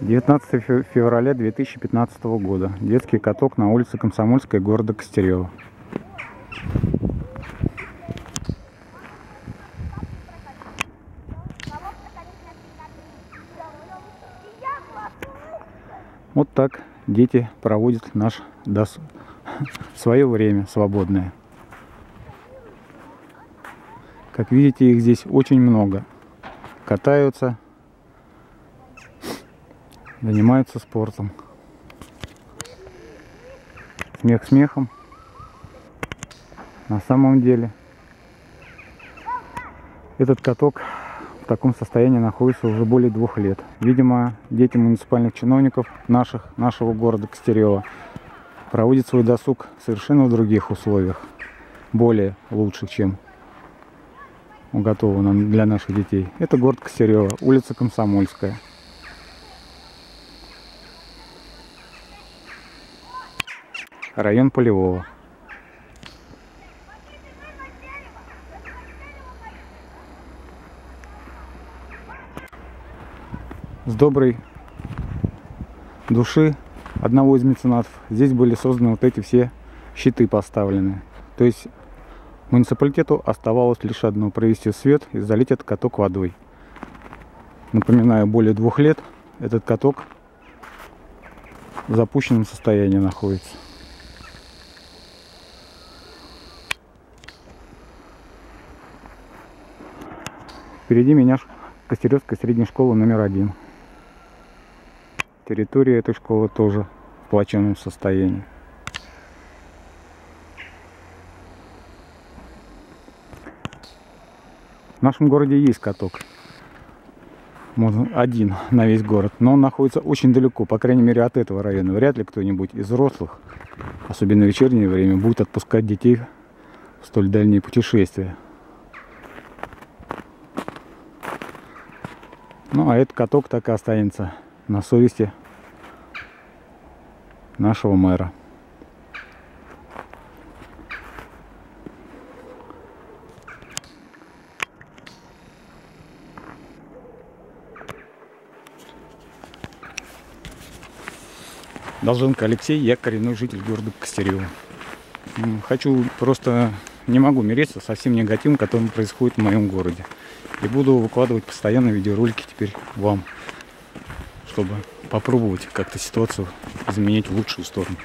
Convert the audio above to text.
19 февраля 2015 года. Детский каток на улице Комсомольской города Костерево. Вот так дети проводят свое время свободное. Как видите, их здесь очень много. Катаются, занимаются спортом. Смех смехом. На самом деле этот каток в таком состоянии находится уже более 2 лет. Видимо, дети муниципальных чиновников нашего города Костерево проводят свой досуг совершенно в других условиях, более лучших, чем уготовано для наших детей. Это город Костерево, улица Комсомольская. Район Полевого. С доброй души одного из меценатов здесь были созданы вот эти все щиты поставлены. То есть муниципалитету оставалось лишь одно: провести свет и залить этот каток водой. Напоминаю, более 2 лет этот каток в запущенном состоянии находится. Впереди меня Костеревская средняя школа номер 1. Территория этой школы тоже в плачевном состоянии. В нашем городе есть каток. Один на весь город. Но он находится очень далеко, по крайней мере, от этого района. Вряд ли кто-нибудь из взрослых, особенно в вечернее время, будет отпускать детей в столь дальние путешествия. Ну, а этот каток так и останется на совести нашего мэра. Долженко Алексей, я коренной житель города Костерево. Не могу мириться со всем негативом, который происходит в моем городе. И буду выкладывать постоянно видеоролики теперь вам, чтобы попробовать как-то ситуацию изменить в лучшую сторону.